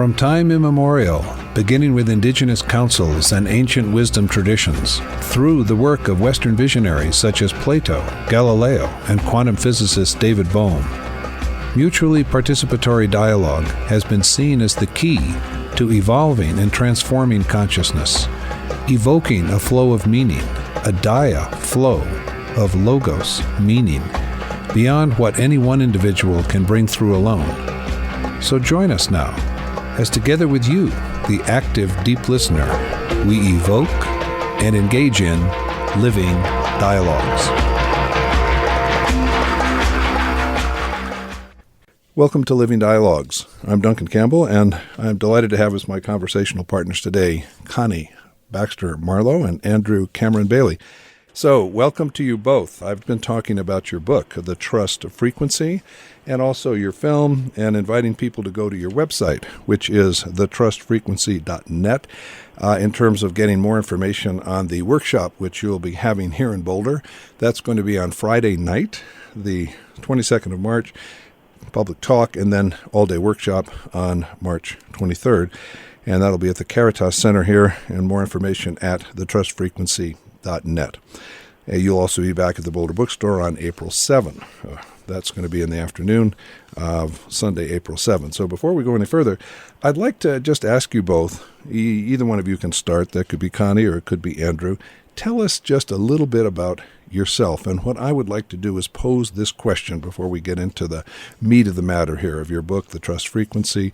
From time immemorial, beginning with indigenous councils and ancient wisdom traditions, through the work of Western visionaries such as Plato, Galileo, and quantum physicist David Bohm, mutually participatory dialogue has been seen as the key to evolving and transforming consciousness, evoking a flow of meaning, a daya flow of logos, meaning, beyond what any one individual can bring through alone. So join us now, as together with you, the active deep listener, we evoke and engage in living dialogues. Welcome to Living Dialogues. I'm Duncan Campbell, and I'm delighted to have as my conversational partners today, Connie, Baxter, Marlow, and Andrew Cameron Bailey. So, welcome to you both. I've been talking about your book, The Trust of Frequency, and also your film, and inviting people to go to your website, which is thetrustfrequency.net, in terms of getting more information on the workshop, which you'll be having here in Boulder. That's going to be on Friday night, the 22nd of March, public talk, and then all-day workshop on March 23rd. And that'll be at the Caritas Center here, and more information at thetrustfrequency.net. You'll also be back at the Boulder Bookstore on April 7. That's going to be in the afternoon of Sunday, April 7. So before we go any further, I'd like to just ask you both, either one of you can start, that could be Connie or it could be Andrew, tell us just a little bit about yourself. And what I would like to do is pose this question before we get into the meat of the matter here of your book, The Trust Frequency,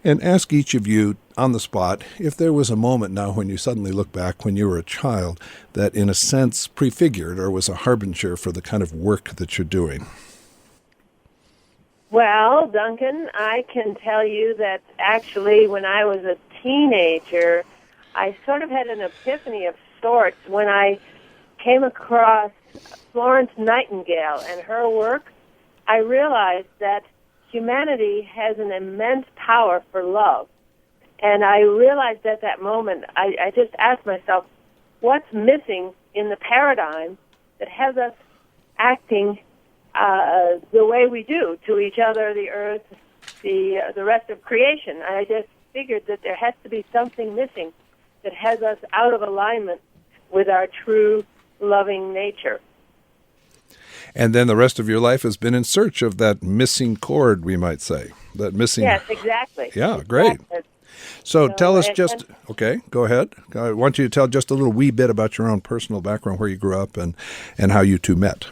and ask each of you on the spot if there was a moment now when you suddenly look back when you were a child that in a sense prefigured or was a harbinger for the kind of work that you're doing. Well, Duncan, I can tell you that actually when I was a teenager, I sort of had an epiphany of sorts when I came across Florence Nightingale and her work. I realized that humanity has an immense power for love. And I realized at that moment, I just asked myself, what's missing in the paradigm that has us acting the way we do to each other, the earth, the rest of creation? And I just figured that there has to be something missing that has us out of alignment with our true loving nature. And then the rest of your life has been in search of that missing chord, we might say. That missing. Yes, exactly. Yeah, great. Exactly. So tell us just, okay, go ahead. I want you to tell just a little wee bit about your own personal background, where you grew up, and how you two met.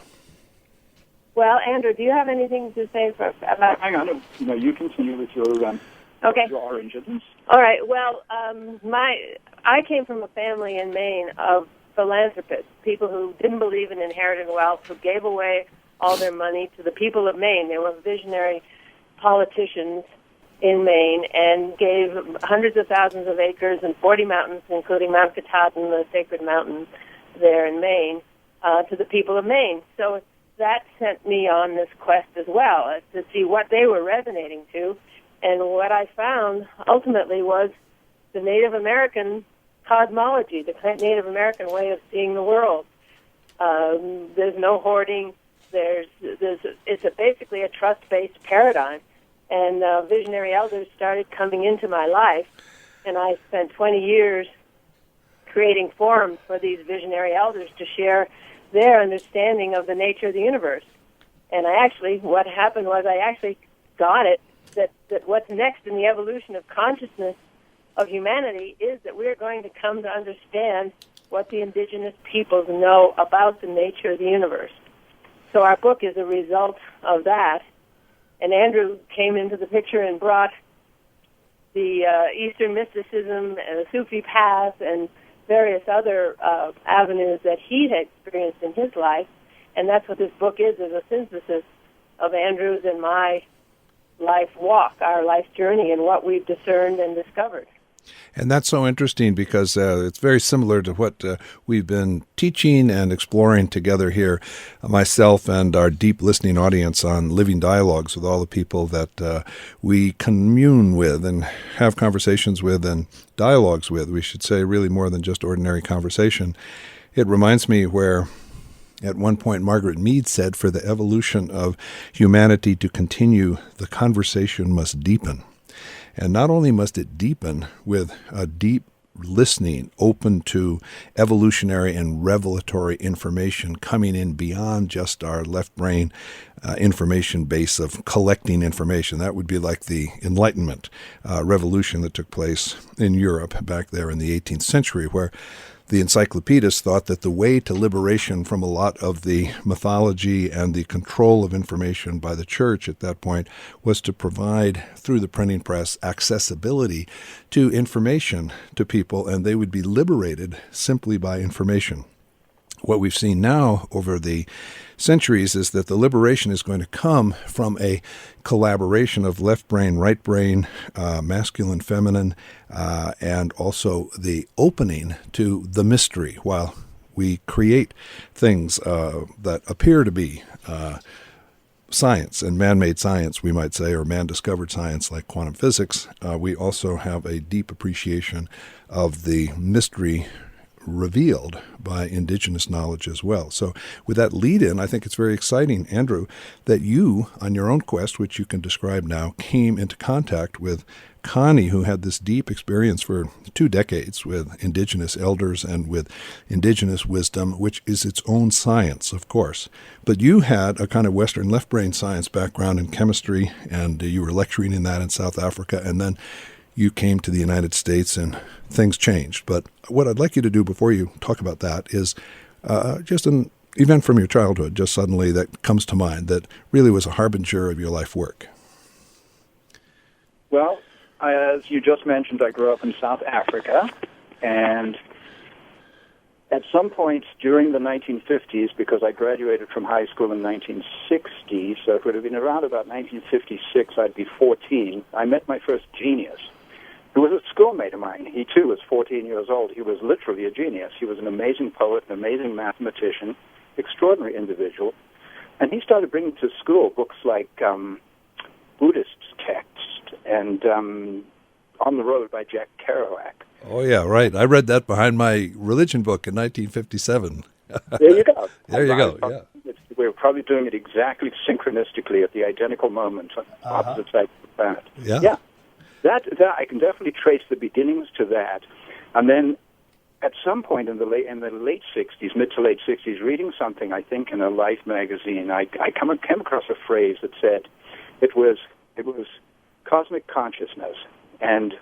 Well, Andrew, do you have anything to say about... Hang on. No, you continue with your origins. All right. Well, I came from a family in Maine of philanthropists, people who didn't believe in inherited wealth, who gave away all their money to the people of Maine. They were visionary politicians in Maine and gave hundreds of thousands of acres and 40 mountains, including Mount Katahdin, the sacred mountain there in Maine, to the people of Maine. So that sent me on this quest as well, to see what they were resonating to. And what I found ultimately was the Native American cosmology, the Native American way of seeing the world. There's no hoarding. It's basically a trust-based paradigm. And visionary elders started coming into my life, and I spent 20 years creating forums for these visionary elders to share their understanding of the nature of the universe. And what happened was I actually got it, that what's next in the evolution of consciousness of humanity is that we're going to come to understand what the indigenous peoples know about the nature of the universe. So our book is a result of that. And Andrew came into the picture and brought the Eastern mysticism and the Sufi path and various other avenues that he had experienced in his life. And that's what this book is a synthesis of Andrew's and my life walk, our life journey, and what we've discerned and discovered. And that's so interesting because it's very similar to what we've been teaching and exploring together here, myself and our deep listening audience on Living Dialogues with all the people that we commune with and have conversations with and dialogues with, we should say, really more than just ordinary conversation. It reminds me where at one point Margaret Mead said, for the evolution of humanity to continue, the conversation must deepen. And not only must it deepen with a deep listening, open to evolutionary and revelatory information coming in beyond just our left brain information base of collecting information. That would be like the Enlightenment revolution that took place in Europe back there in the 18th century, where the encyclopedists thought that the way to liberation from a lot of the mythology and the control of information by the church at that point was to provide, through the printing press, accessibility to information to people, and they would be liberated simply by information. What we've seen now over the centuries is that the liberation is going to come from a collaboration of left brain, right brain, masculine, feminine, and also the opening to the mystery while we create things that appear to be science and man-made science, we might say, or man-discovered science like quantum physics. We also have a deep appreciation of the mystery revealed by indigenous knowledge as well. So with that lead-in, I think it's very exciting, Andrew, that you, on your own quest, which you can describe now, came into contact with Connie, who had this deep experience for 2 decades with indigenous elders and with indigenous wisdom, which is its own science, of course. But you had a kind of Western left brain science background in chemistry, and you were lecturing in that in South Africa, and then you came to the United States and things changed. But what I'd like you to do before you talk about that is just an event from your childhood, just suddenly that comes to mind that really was a harbinger of your life work. Well, as you just mentioned, I grew up in South Africa, and at some point during the 1950s, because I graduated from high school in 1960, so it would have been around about 1956, I'd be 14, I met my first genius, who was a schoolmate of mine. He, too, was 14 years old. He was literally a genius. He was an amazing poet, an amazing mathematician, extraordinary individual. And he started bringing to school books like Buddhist texts and On the Road by Jack Kerouac. Oh, yeah, right. I read that behind my religion book in 1957. There you go. There you go, yeah. We were probably doing it exactly synchronistically at the identical moment on opposite sides of the planet. Yeah. That I can definitely trace the beginnings to that. And then at some point in the late 60s, mid to late 60s, reading something, I think, in a Life magazine, I came across a phrase that said it was cosmic consciousness. And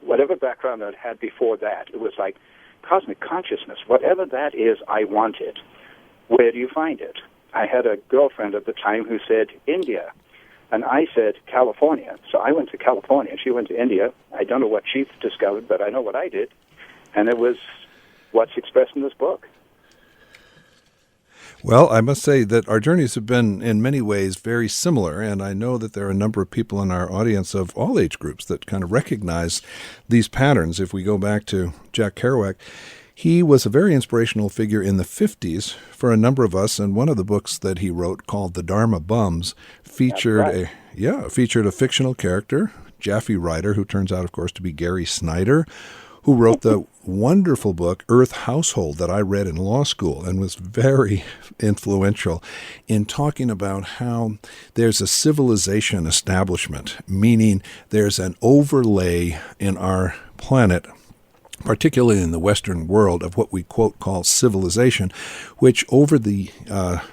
whatever background I'd had before that, it was like, cosmic consciousness, whatever that is, I want it. Where do you find it? I had a girlfriend at the time who said, India. And I said, California. So I went to California. She went to India. I don't know what she discovered, but I know what I did. And it was what's expressed in this book. Well, I must say that our journeys have been, in many ways, very similar, and I know that there are a number of people in our audience of all age groups that kind of recognize these patterns. If we go back to Jack Kerouac, he was a very inspirational figure in the 50s for a number of us, and one of the books that he wrote, called The Dharma Bums, featured a fictional character, Jaffe Ryder, who turns out, of course, to be Gary Snyder, who wrote the wonderful book Earth Household that I read in law school and was very influential in talking about how there's a civilization establishment, meaning there's an overlay in our planet, particularly in the Western world, of what we, quote, call civilization, which over the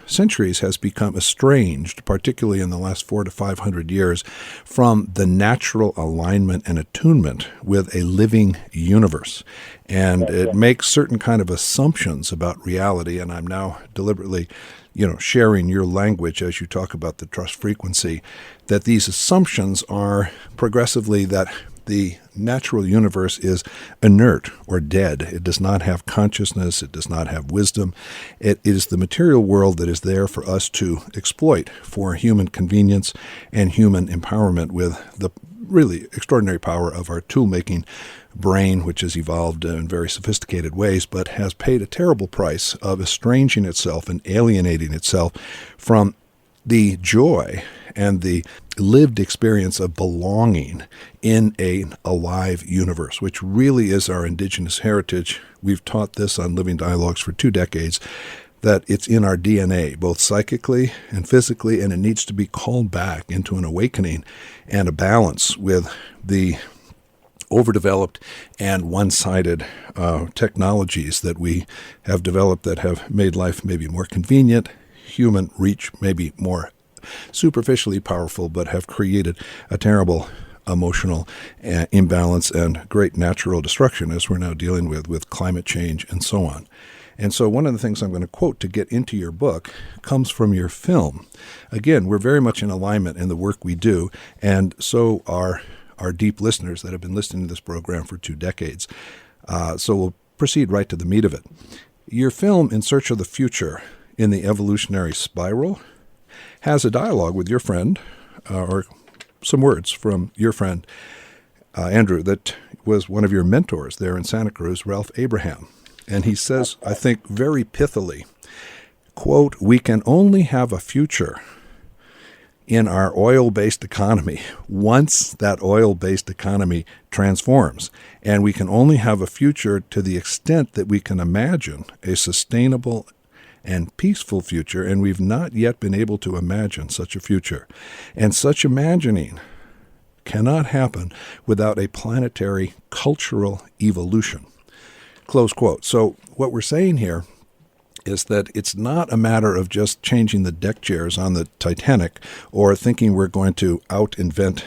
centuries has become estranged, particularly in the last 400 to 500 years, from the natural alignment and attunement with a living universe. And it makes certain kind of assumptions about reality, and I'm now deliberately sharing your language as you talk about the trust frequency, that these assumptions are progressively that the natural universe is inert or dead. It does not have consciousness. It does not have wisdom. It is the material world that is there for us to exploit for human convenience and human empowerment with the really extraordinary power of our tool-making brain, which has evolved in very sophisticated ways, but has paid a terrible price of estranging itself and alienating itself from the joy and the lived experience of belonging in an alive universe, which really is our indigenous heritage. We've taught this on Living Dialogues for 2 decades. that it's in our DNA, both psychically and physically, and it needs to be called back into an awakening and a balance with the overdeveloped and one-sided technologies that we have developed that have made life maybe more convenient, human reach maybe more superficially powerful, but have created a terrible emotional imbalance and great natural destruction, as we're now dealing with climate change and so on. And so one of the things I'm going to quote to get into your book comes from your film. Again, we're very much in alignment in the work we do, and so are our deep listeners that have been listening to this program for 2 decades. So we'll proceed right to the meat of it. Your film, In Search of the Future in the Evolutionary Spiral, has a dialogue with your friend, or some words from your friend, Andrew, that was one of your mentors there in Santa Cruz, Ralph Abraham. And he says, I think very pithily, quote, "We can only have a future in our oil-based economy once that oil-based economy transforms. And we can only have a future to the extent that we can imagine a sustainable and peaceful future, and we've not yet been able to imagine such a future. And such imagining cannot happen without a planetary cultural evolution." Close quote. So what we're saying here is that it's not a matter of just changing the deck chairs on the Titanic or thinking we're going to out-invent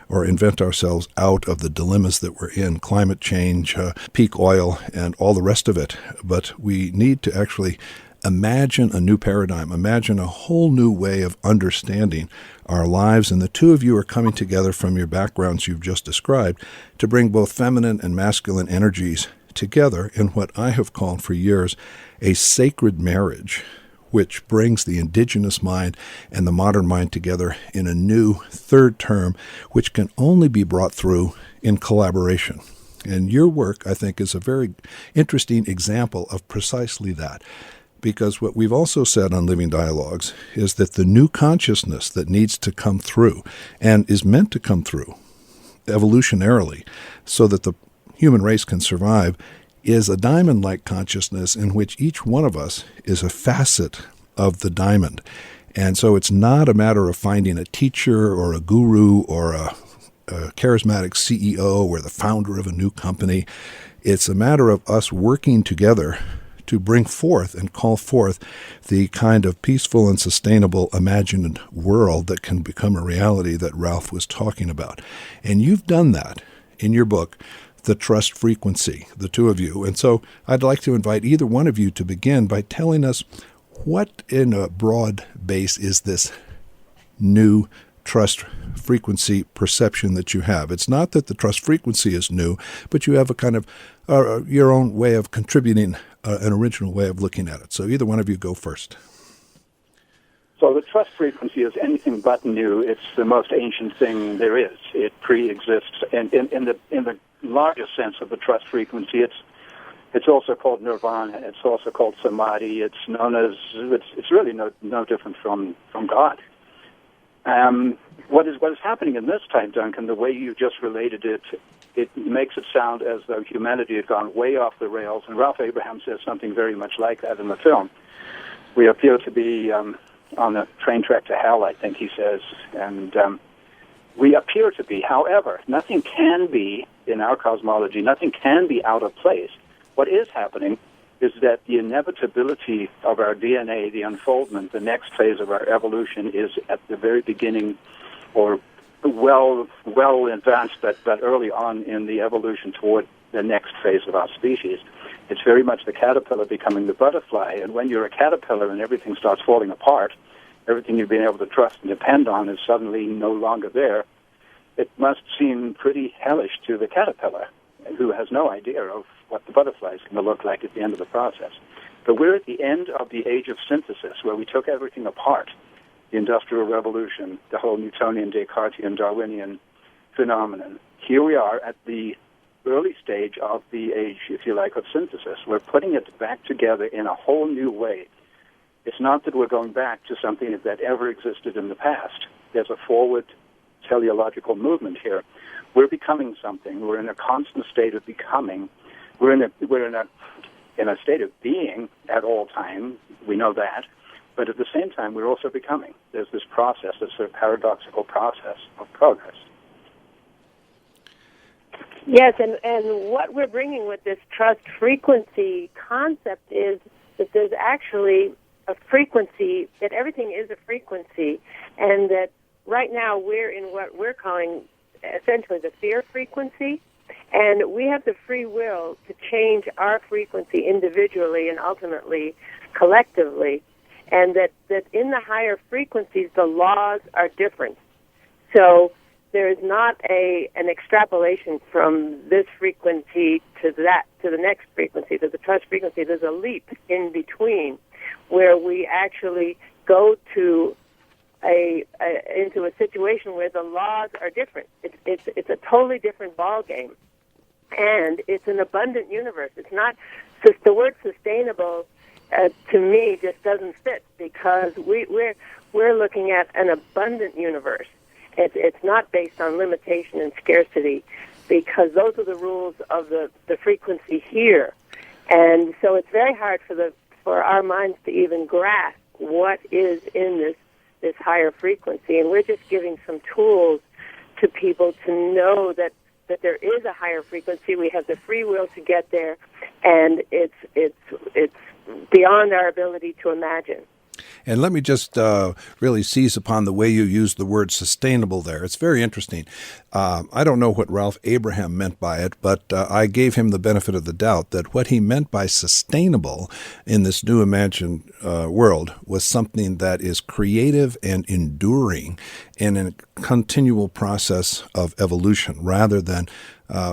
or invent ourselves out of the dilemmas that we're in, climate change, peak oil, and all the rest of it. But we need to actually imagine a new paradigm, imagine a whole new way of understanding our lives. And the two of you are coming together from your backgrounds you've just described to bring both feminine and masculine energies together in what I have called for years a sacred marriage, which brings the indigenous mind and the modern mind together in a new third term, which can only be brought through in collaboration. And your work, I think, is a very interesting example of precisely that. Because what we've also said on Living Dialogues is that the new consciousness that needs to come through and is meant to come through evolutionarily so that the human race can survive is a diamond-like consciousness in which each one of us is a facet of the diamond. And so it's not a matter of finding a teacher or a guru or a charismatic CEO or the founder of a new company. It's a matter of us working together to bring forth and call forth the kind of peaceful and sustainable imagined world that can become a reality that Ralph was talking about. And you've done that in your book, The Trust Frequency, the two of you. And so I'd like to invite either one of you to begin by telling us what in a broad base is this new trust frequency perception that you have. It's not that the trust frequency is new, but you have a kind of your own way of contributing an original way of looking at it. So either one of you go first. So the trust frequency is anything but new. It's the most ancient thing there is. It pre-exists, and in the largest sense of the trust frequency, it's also called nirvana. It's also called samadhi. It's known as it's really no different from God. What is happening in this time, Duncan? The way you just related it, it makes it sound as though humanity had gone way off the rails. And Ralph Abraham says something very much like that in the film. We appear to be on a train track to hell, I think he says, and we appear to be. However, nothing can be, in our cosmology, nothing can be out of place. What is happening is that the inevitability of our DNA, the unfoldment, the next phase of our evolution is at the very beginning, or well advanced, but early on in the evolution toward the next phase of our species. It's very much the caterpillar becoming the butterfly, and when you're a caterpillar and everything starts falling apart, everything you've been able to trust and depend on is suddenly no longer there, it must seem pretty hellish to the caterpillar, who has no idea of what the butterfly is going to look like at the end of the process. But we're at the end of the age of synthesis, where we took everything apart, the Industrial Revolution, the whole Newtonian, Descartesian, Darwinian phenomenon. Here we are at the early stage of the age, if you like, of synthesis. We're putting it back together in a whole new way. It's not that we're going back to something that ever existed in the past. There's a forward teleological movement here. We're becoming something. We're in a constant state of becoming. We're in a in a state of being at all time. We know that. But at the same time, we're also becoming. There's this process, this sort of paradoxical process of progress. Yes, and what we're bringing with this trust frequency concept is that there's actually a frequency, that everything is a frequency, and that right now we're in what we're calling essentially the fear frequency, and we have the free will to change our frequency individually and ultimately collectively, and that in the higher frequencies the laws are different. So there is not an extrapolation from this frequency to the next frequency, to the trust frequency. There's a leap in between where we actually go to into a situation where the laws are different. It's a totally different ball game, and it's an abundant universe. It's not just the word sustainable. To me, just doesn't fit, because we're looking at an abundant universe. It's not based on limitation and scarcity, because those are the rules of the frequency here. And so it's very hard for our minds to even grasp what is in this higher frequency. And we're just giving some tools to people to know that there is a higher frequency. We have the free will to get there, and it's beyond our ability to imagine. And let me just really seize upon the way you use the word sustainable there. It's very interesting. I don't know what Ralph Abraham meant by it, but I gave him the benefit of the doubt that what he meant by sustainable in this new imagined world was something that is creative and enduring in a continual process of evolution rather than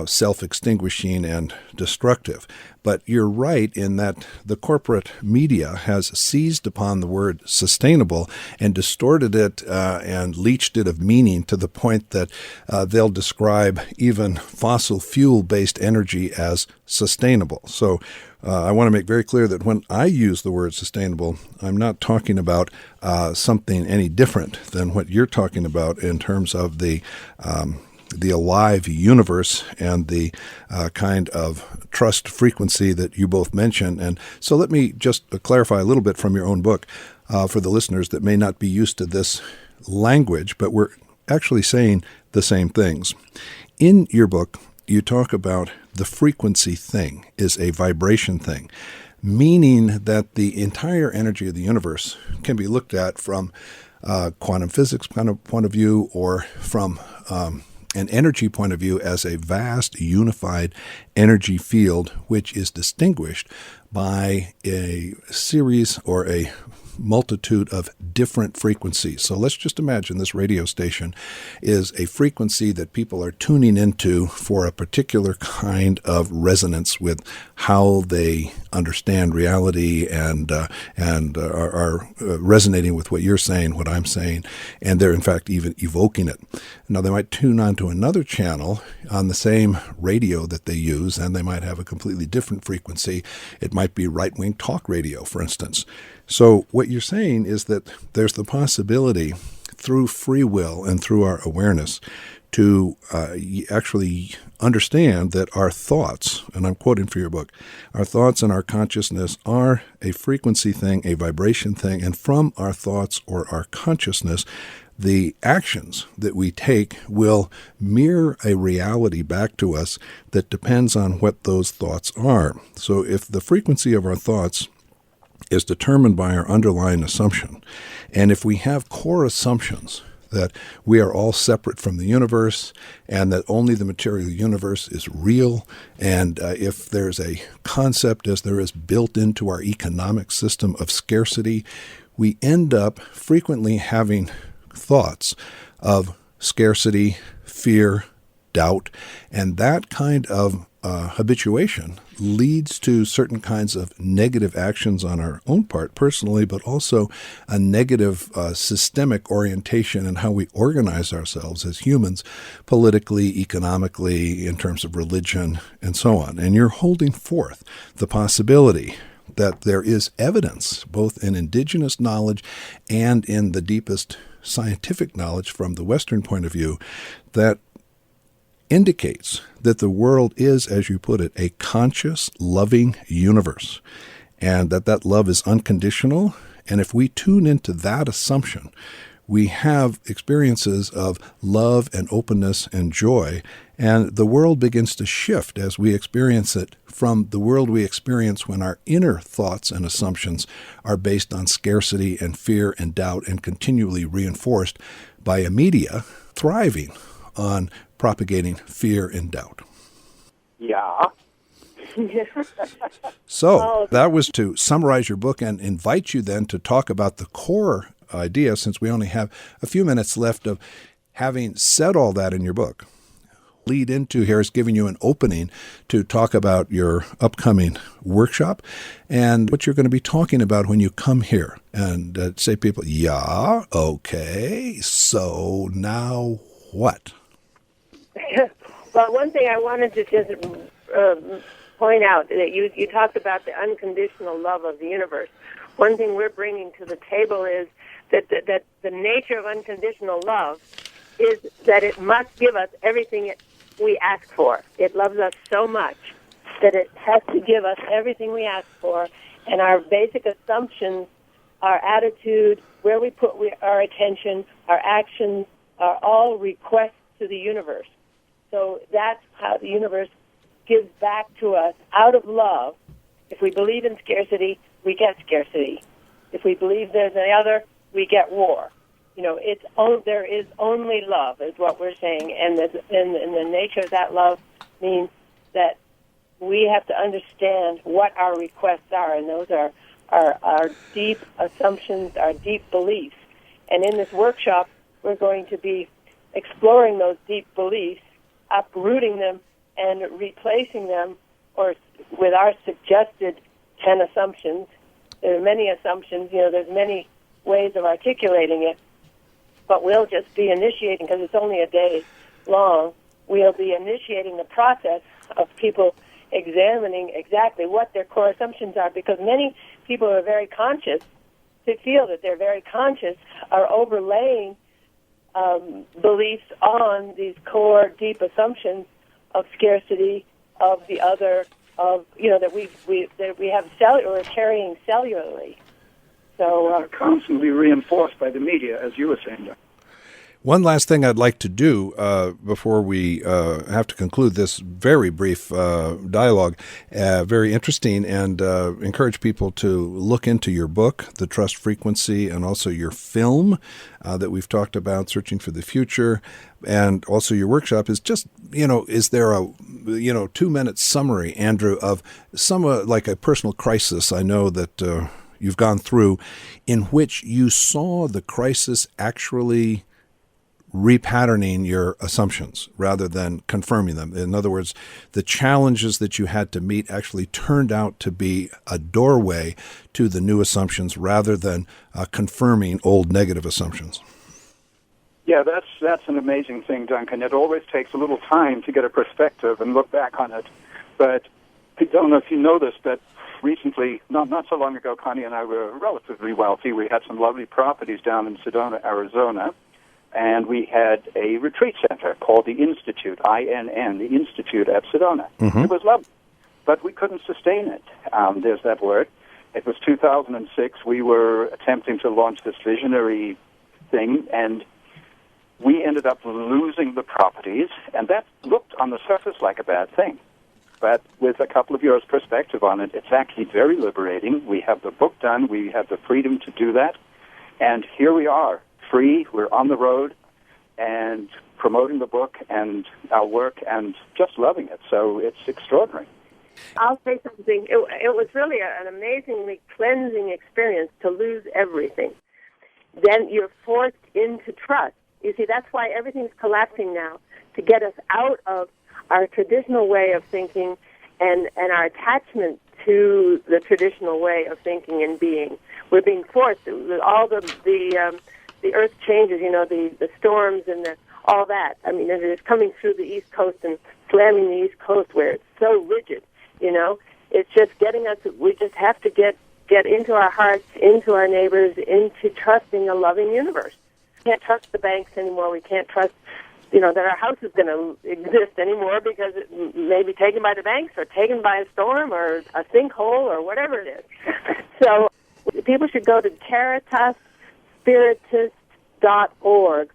self-extinguishing and destructive. But you're right in that the corporate media has seized upon the word sustainable and distorted it and leached it of meaning to the point that they'll describe even fossil fuel-based energy as sustainable. So I want to make very clear that when I use the word sustainable, I'm not talking about something any different than what you're talking about in terms of the alive universe and the kind of trust frequency that you both mentioned. And so let me just clarify a little bit from your own book for the listeners that may not be used to this language, but we're actually saying the same things. In your book, you talk about the frequency thing is a vibration thing, meaning that the entire energy of the universe can be looked at from quantum physics kind of point of view or from an energy point of view as a vast unified energy field, which is distinguished by a series or a multitude of different frequencies. So let's just imagine this radio station is a frequency that people are tuning into for a particular kind of resonance with how they understand reality and are resonating with what you're saying, what I'm saying, and they're in fact even evoking it. Now they might tune on to another channel on the same radio that they use, and they might have a completely different frequency. It might be right-wing talk radio, for instance. So what you're saying is that there's the possibility through free will and through our awareness to actually understand that our thoughts, and I'm quoting for your book, our thoughts and our consciousness are a frequency thing, a vibration thing, and from our thoughts or our consciousness, the actions that we take will mirror a reality back to us that depends on what those thoughts are. So if the frequency of our thoughts is determined by our underlying assumption, and if we have core assumptions that we are all separate from the universe and that only the material universe is real, and if there's a concept as there is built into our economic system of scarcity, we end up frequently having thoughts of scarcity, fear, doubt, and that kind of habituation leads to certain kinds of negative actions on our own part personally, but also a negative systemic orientation in how we organize ourselves as humans, politically, economically, in terms of religion, and so on. And you're holding forth the possibility that there is evidence, both in indigenous knowledge and in the deepest scientific knowledge from the Western point of view, that indicates that the world is, as you put it, a conscious, loving universe, and that love is unconditional. And if we tune into that assumption, we have experiences of love and openness and joy, and the world begins to shift as we experience it from the world we experience when our inner thoughts and assumptions are based on scarcity and fear and doubt and continually reinforced by a media thriving on propagating fear and doubt. Yeah. So that was to summarize your book and invite you then to talk about the core idea, since we only have a few minutes left of having said all that in your book. Lead into here is giving you an opening to talk about your upcoming workshop and what you're going to be talking about when you come here and say people, yeah, okay, so now what? Well, one thing I wanted to just point out that you talked about the unconditional love of the universe. One thing we're bringing to the table is that the nature of unconditional love is that it must give us everything we ask for. It loves us so much that it has to give us everything we ask for, and our basic assumptions, our attitude, where we put our attention, our actions, are all requests to the universe. So that's how the universe gives back to us out of love. If we believe in scarcity, we get scarcity. If we believe there's another, we get war. There is only love, is what we're saying, and the nature of that love means that we have to understand what our requests are, and those are our deep assumptions, our deep beliefs. And in this workshop, we're going to be exploring those deep beliefs, uprooting them, and replacing them, or with our suggested 10 assumptions. There are many assumptions, there's many ways of articulating it, but we'll just be initiating, because it's only a day long, we'll be initiating the process of people examining exactly what their core assumptions are, because many people are very conscious, to feel that they're very conscious, are overlaying beliefs on these core deep assumptions of scarcity, of the other, of that we have we're carrying cellularly. So constantly reinforced by the media, as you were saying. One last thing I'd like to do before we have to conclude this very brief dialogue, very interesting, and encourage people to look into your book, The Trust Frequency, and also your film that we've talked about, Searching for the Future, and also your workshop is just, is there a 2-minute summary, Andrew, of some like a personal crisis I know that you've gone through, in which you saw the crisis actually repatterning your assumptions rather than confirming them. In other words, the challenges that you had to meet actually turned out to be a doorway to the new assumptions rather than confirming old negative assumptions. Yeah, that's an amazing thing, Duncan. It always takes a little time to get a perspective and look back on it. But I don't know if you know this, but recently, not so long ago, Connie and I were relatively wealthy. We had some lovely properties down in Sedona, Arizona, and we had a retreat center called the Institute, INN, the Institute at Sedona. Mm-hmm. It was lovely, but we couldn't sustain it. There's that word. It was 2006. We were attempting to launch this visionary thing, and we ended up losing the properties, and that looked on the surface like a bad thing. But with a couple of years' perspective on it, it's actually very liberating. We have the book done. We have the freedom to do that. And here we are, free. We're on the road and promoting the book and our work and just loving it. So it's extraordinary. I'll say something. It was really an amazingly cleansing experience to lose everything. Then you're forced into trust. You see, that's why everything's collapsing now, to get us out of our traditional way of thinking and our attachment to the traditional way of thinking and being. We're being forced. All the earth changes, the storms and all that. I mean, it is coming through the East Coast and slamming the East Coast where it's so rigid, It's just getting us, we just have to get into our hearts, into our neighbors, into trusting a loving universe. We can't trust the banks anymore. We can't trust that our house is going to exist anymore because it may be taken by the banks or taken by a storm or a sinkhole or whatever it is. So people should go to CaritasSpiritist.org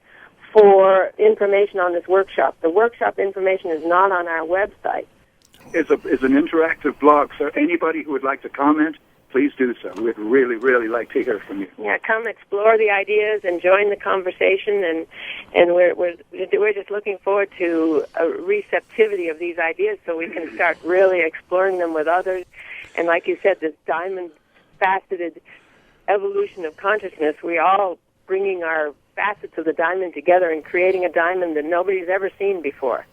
for information on this workshop. The workshop information is not on our website. It's an interactive blog, so anybody who would like to comment, please do so. We'd really, really like to hear from you. Yeah, come explore the ideas and join the conversation, and we're just looking forward to a receptivity of these ideas so we can start really exploring them with others. And like you said, this diamond-faceted evolution of consciousness, we all bringing our facets of the diamond together and creating a diamond that nobody's ever seen before.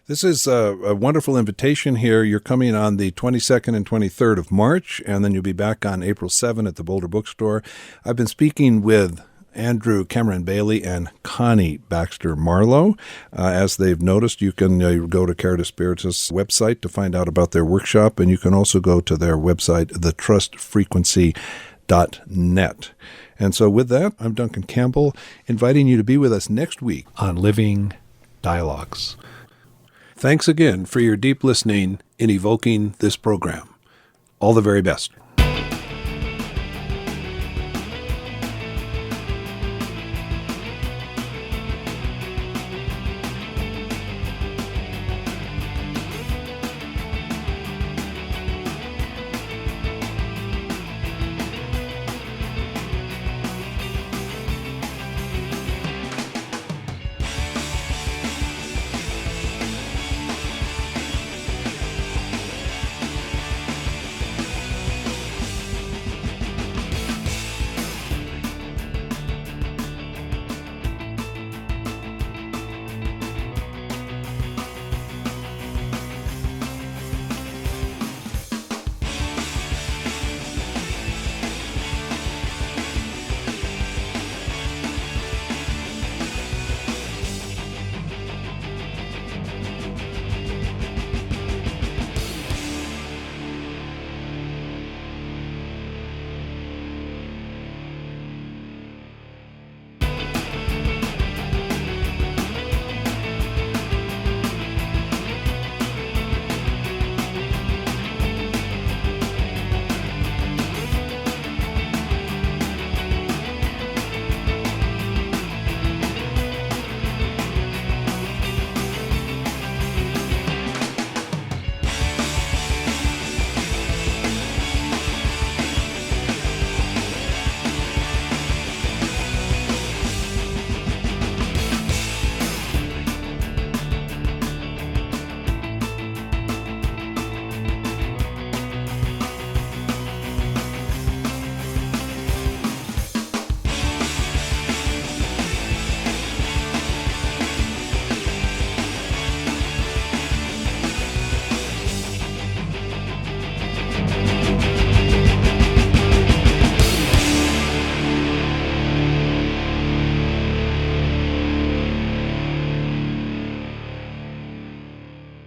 This is a wonderful invitation here. You're coming on the 22nd and 23rd of March, and then you'll be back on April 7 at the Boulder Bookstore. I've been speaking with Andrew Cameron Bailey and Connie Baxter Marlow. As they've noticed, you can go to Caritas Spiritist's website to find out about their workshop, and you can also go to their website, thetrustfrequency.net. And so with that, I'm Duncan Campbell, inviting you to be with us next week on Living Dialogues. Thanks again for your deep listening in evoking this program. All the very best.